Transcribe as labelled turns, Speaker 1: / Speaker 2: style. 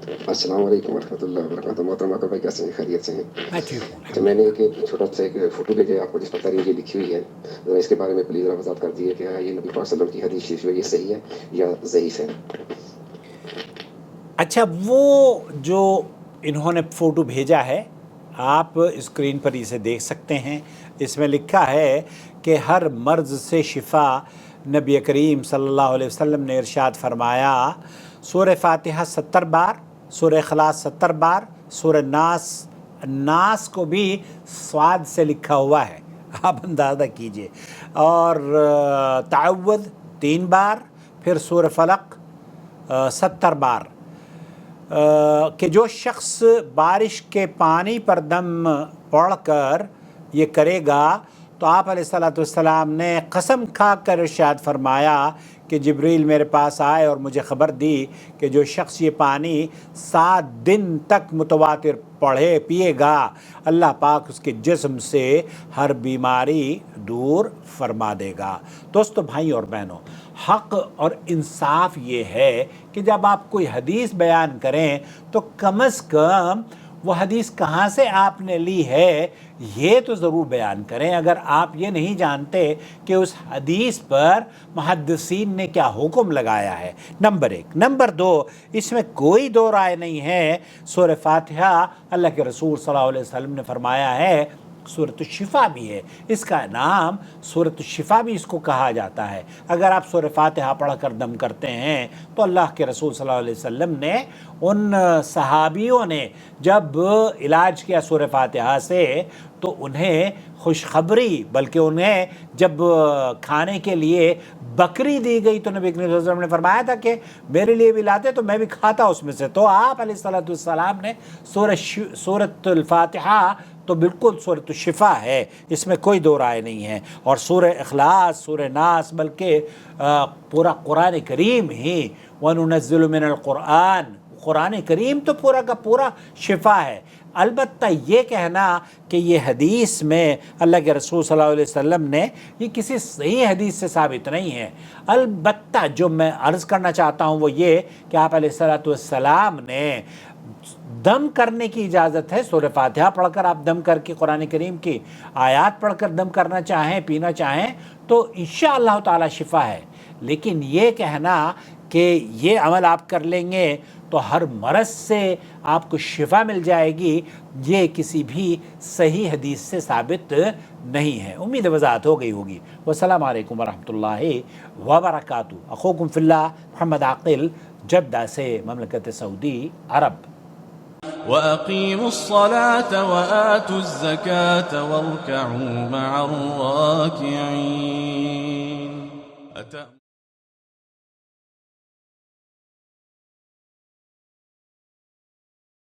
Speaker 1: السلام علیکم ورحمۃ اللہ وبرکاتہ. محترم اکبر بھائی کیسے ہیں؟ خیریت سے ہیں؟
Speaker 2: میں ٹھیک ہوں.
Speaker 1: اچھا، میں نے ایک چھوٹا سا ایک فوٹو بھیجا ہے آپ کو جس پر تحریر لکھی ہوئی ہے، ذرا اس کے بارے میں پلیز ذرا وضاحت کر دیجیے کہ یہ نبی پاک صلی اللہ علیہ وسلم کی حدیث شریف ہے، یہ صحیح ہے یا ضعیف ہے؟
Speaker 2: اچھا، وہ جو انہوں نے فوٹو بھیجا ہے آپ اسکرین پر اسے دیکھ سکتے ہیں. اس میں لکھا ہے کہ ہر مرض سے شفا نبی کریم صلی اللہ علیہ وسلم نے ارشاد فرمایا. سورہ فاتحہ 70 بار، سورہ اخلاص 70 بار، سورہ ناس کو بھی سواد سے لکھا ہوا ہے، آپ اندازہ کیجئے، اور تعوذ 3 بار، پھر سورہ فلق 70 بار. کہ جو شخص بارش کے پانی پر دم پڑھ کر یہ کرے گا تو آپ علیہ الصلوۃ والسلام نے قسم کھا کر ارشاد فرمایا کہ جبریل میرے پاس آئے اور مجھے خبر دی کہ جو شخص یہ پانی 7 دن تک متواتر پڑھے پیے گا، اللہ پاک اس کے جسم سے ہر بیماری دور فرما دے گا. دوستو، بھائی اور بہنوں، حق اور انصاف یہ ہے کہ جب آپ کوئی حدیث بیان کریں تو کم از کم وہ حدیث کہاں سے آپ نے لی ہے یہ تو ضرور بیان کریں. اگر آپ یہ نہیں جانتے کہ اس حدیث پر محدثین نے کیا حکم لگایا ہے. نمبر 1. نمبر 2، اس میں کوئی دو رائے نہیں ہے، سورہ فاتحہ اللہ کے رسول صلی اللہ علیہ وسلم نے فرمایا ہے سورۃ الشفا بھی ہے، اس کا نام سورۃ الشفا بھی اس کو کہا جاتا ہے. اگر آپ سورہ فاتحہ پڑھ کر دم کرتے ہیں تو اللہ کے رسول صلی اللہ علیہ وسلم نے ان صحابیوں نے جب علاج کیا سورہ فاتحہ سے تو انہیں خوشخبری، بلکہ انہیں جب کھانے کے لیے بکری دی گئی تو نبی کریم صلی اللہ علیہ وسلم نے فرمایا تھا کہ میرے لیے بھی لاتے تو میں بھی کھاتا اس میں سے. تو آپ علیہ الصلوۃ والسلام نے سورۃ الفاتحہ تو بالکل سورۃ الشفا ہے، اس میں کوئی دو رائے نہیں ہے. اور سورہ اخلاص، سورہ ناس، بلکہ پورا قرآن کریم ہی وَنُنَزِّلُ مِنَ الْقُرْآنِ، قرآن کریم تو پورا کا پورا شفا ہے. البتہ یہ کہنا کہ یہ حدیث میں اللہ کے رسول صلی اللہ علیہ وسلم نے، یہ کسی صحیح حدیث سے ثابت نہیں ہے. البتہ جو میں عرض کرنا چاہتا ہوں وہ یہ کہ آپ علیہ الصلوۃ والسلام نے دم کرنے کی اجازت ہے. سورہ فاتحہ پڑھ کر آپ دم کر کے قرآن کریم کی آیات پڑھ کر دم کرنا چاہیں، پینا چاہیں تو انشاءاللہ تعالی شفا ہے. لیکن یہ کہنا کہ یہ عمل آپ کر لیں گے تو ہر مرض سے آپ کو شفا مل جائے گی، یہ کسی بھی صحیح حدیث سے ثابت نہیں ہے. امید وضاحت ہو گئی ہوگی. والسلام علیکم ورحمۃ اللہ وبرکاتہ. اخوکم فی اللہ محمد عاقل، جدہ سے مملکت سعودی عرب.
Speaker 3: وَأَقِيمُوا الصَّلَاةَ وَآتُوا الزَّكَاةَ وَارْكَعُوا مَعَ الرَّاكِعِينَ.